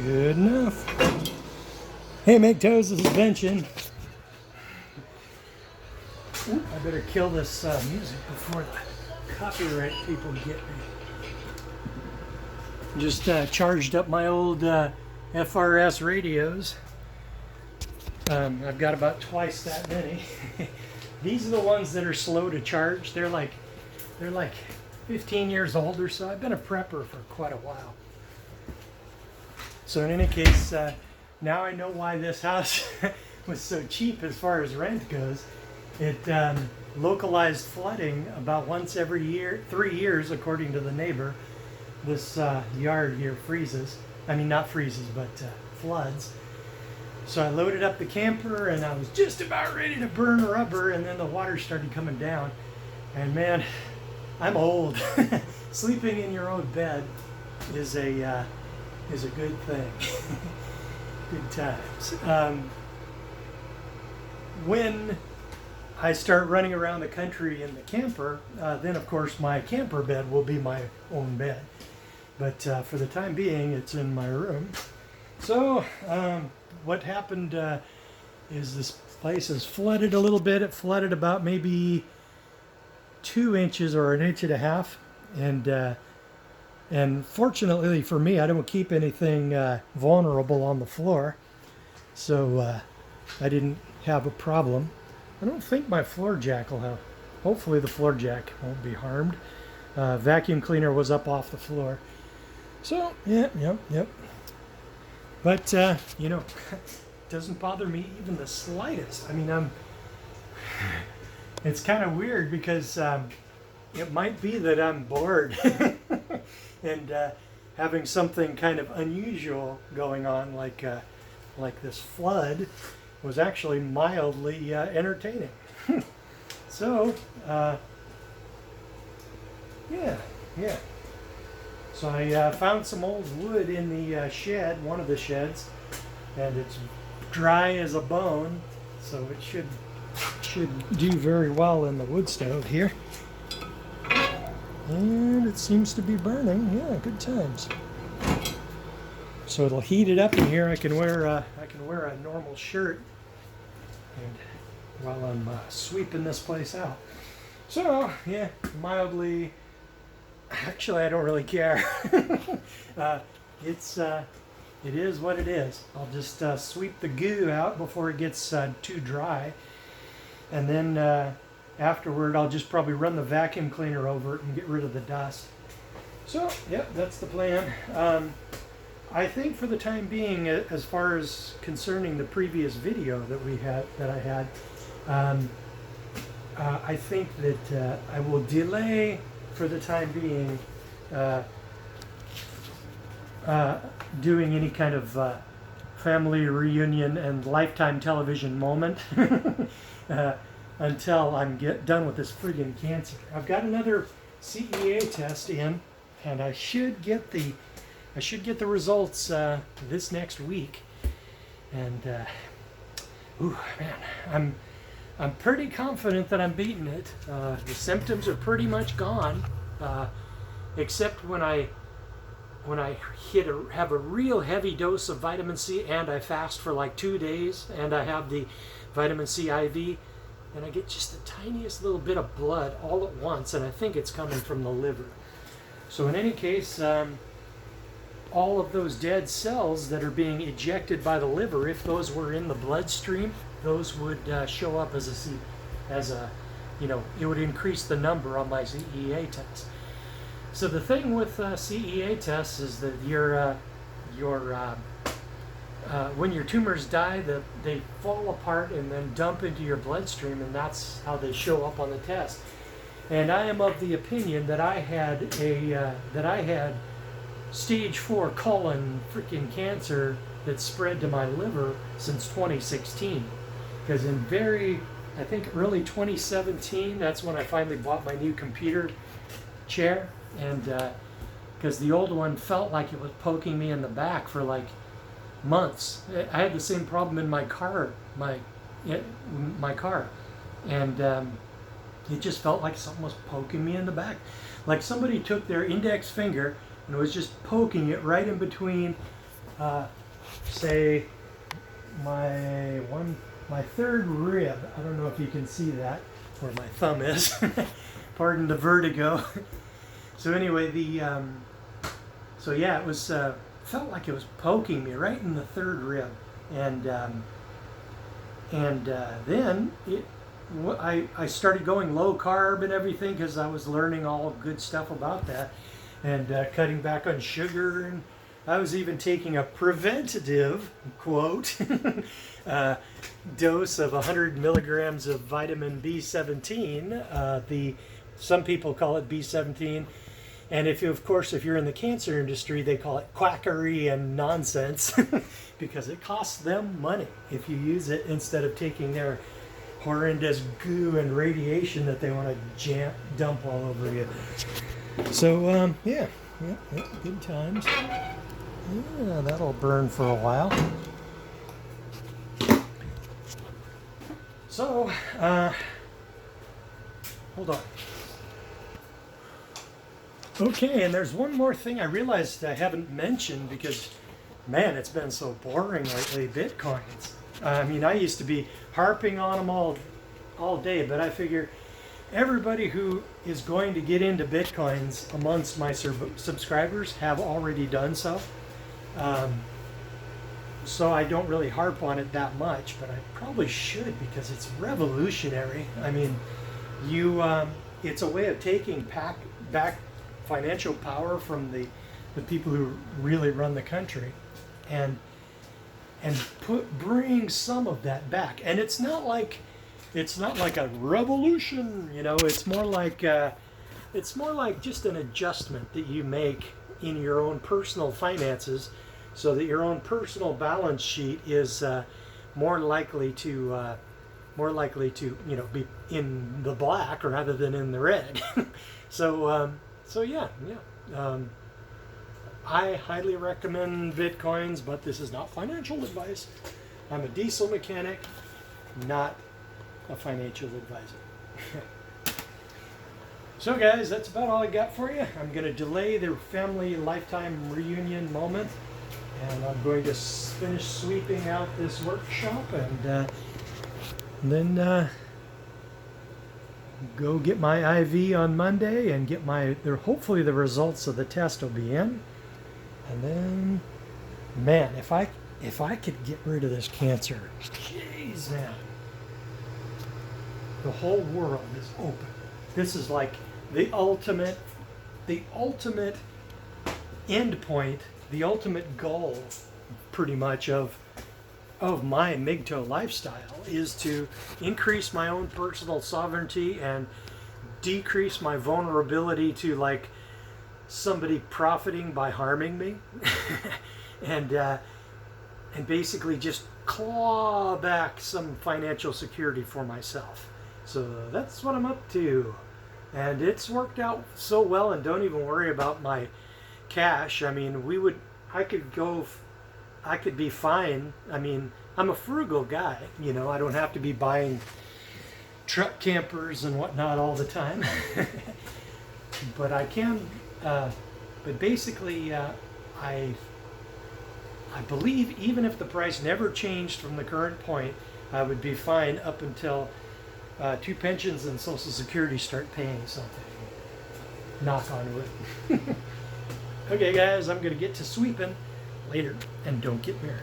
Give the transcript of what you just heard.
Good enough. Hey, Mgtows, this is Benson. I better kill this music before the copyright people get me. Just charged up my old FRS radios. I've got about twice that many. These are the ones that are slow to charge. They're like 15 years old or so. I've been a prepper for quite a while. So in any case, now I know why this house was so cheap as far as rent goes. It localized flooding about once every year, 3 years, according to the neighbor. This yard here freezes. I mean, not freezes, but floods. So I loaded up the camper and I was just about ready to burn rubber, and then the water started coming down. And man, I'm old. Sleeping in your own bed is a good thing. Good times. When I start running around the country in the camper, then of course my camper bed will be my own bed. But for the time being, it's in my room. So what happened is this place is flooded a little bit. It flooded about maybe 2 inches or 1.5 inches. And fortunately for me, I don't keep anything vulnerable on the floor. So I didn't have a problem. I don't think my floor jack will have. Hopefully the floor jack won't be harmed. Vacuum cleaner was up off the floor. So, yep. But, you know, it doesn't bother me even the slightest. I mean, it's kind of weird because it might be that I'm bored and having something kind of unusual going on, like this flood, was actually mildly entertaining. So, yeah. So I found some old wood in the shed, one of the sheds, and it's dry as a bone, so it should do very well in the wood stove here. And it seems to be burning. Yeah, good times. So it'll heat it up in here. I can wear a normal shirt, and while I'm sweeping this place out. So yeah, mildly. Actually, I don't really care. It is what it is. I'll just sweep the goo out before it gets too dry, and then afterward I'll just probably run the vacuum cleaner over it and get rid of the dust. So, yep, that's the plan. I think for the time being, as far as concerning the previous video that I had, I think that I will delay for the time being doing any kind of family reunion and Lifetime television moment until I'm done with this friggin' cancer. I've got another CEA test in, and I should get the results this next week. And ooh, man, I'm pretty confident that I'm beating it. The symptoms are pretty much gone, except when I have a real heavy dose of vitamin C and I fast for like 2 days and I have the vitamin C IV, and I get just the tiniest little bit of blood all at once, and I think it's coming from the liver. So in any case, all of those dead cells that are being ejected by the liver, if those were in the bloodstream, those would show up as a, you know, it would increase the number on my CEA test. So the thing with CEA tests is that when your tumors die, they fall apart and then dump into your bloodstream, and that's how they show up on the test. And I am of the opinion that I had stage 4 colon freaking cancer that spread to my liver since 2016. Because I think early 2017, that's when I finally bought my new computer chair. And because the old one felt like it was poking me in the back for like months. I had the same problem in my car, and it just felt like something was poking me in the back. Like somebody took their index finger and was just poking it right in between say my third rib. I don't know if you can see that, where my thumb is. Pardon the vertigo. So anyway, so yeah, it was felt like it was poking me right in the third rib, and then I started going low carb and everything because I was learning all good stuff about that, and cutting back on sugar, and I was even taking a preventative, quote, dose of 100 milligrams of vitamin B17. Some people call it B17. And if you're in the cancer industry, they call it quackery and nonsense because it costs them money if you use it instead of taking their horrendous goo and radiation that they want to dump all over you. So, yeah, good times. Yeah, that'll burn for a while. So, hold on. Okay, and there's one more thing I realized I haven't mentioned because, man, it's been so boring lately, Bitcoins. I mean, I used to be harping on them all day, but I figure everybody who is going to get into Bitcoins amongst my subscribers have already done so. So I don't really harp on it that much, but I probably should because it's revolutionary. I mean, it's a way of taking back financial power from the people who really run the country, and bring some of that back. And it's not like a revolution, you know. It's more like just an adjustment that you make in your own personal finances, so that your own personal balance sheet is more likely to be in the black rather than in the red. So yeah. I highly recommend Bitcoins, but this is not financial advice. I'm a diesel mechanic, not a financial advisor. So guys, that's about all I got for you. I'm going to delay the family lifetime reunion moment, and I'm going to finish sweeping out this workshop, and then go get my IV on Monday and get hopefully the results of the test will be in. And then, man, if I could get rid of this cancer, jeez, man, the whole world is open. This is like the ultimate end point, the ultimate goal, pretty much, of my Mgtow lifestyle is to increase my own personal sovereignty and decrease my vulnerability to like somebody profiting by harming me, and basically just claw back some financial security for myself. So that's what I'm up to, and it's worked out so well. And don't even worry about my cash. I mean, I could be fine. I mean, I'm a frugal guy, you know. I don't have to be buying truck campers and whatnot all the time. But I can, but basically, I believe even if the price never changed from the current point, I would be fine up until 2 pensions and Social Security start paying something. Knock on wood. Okay guys, I'm going to get to sweeping later, and don't get married.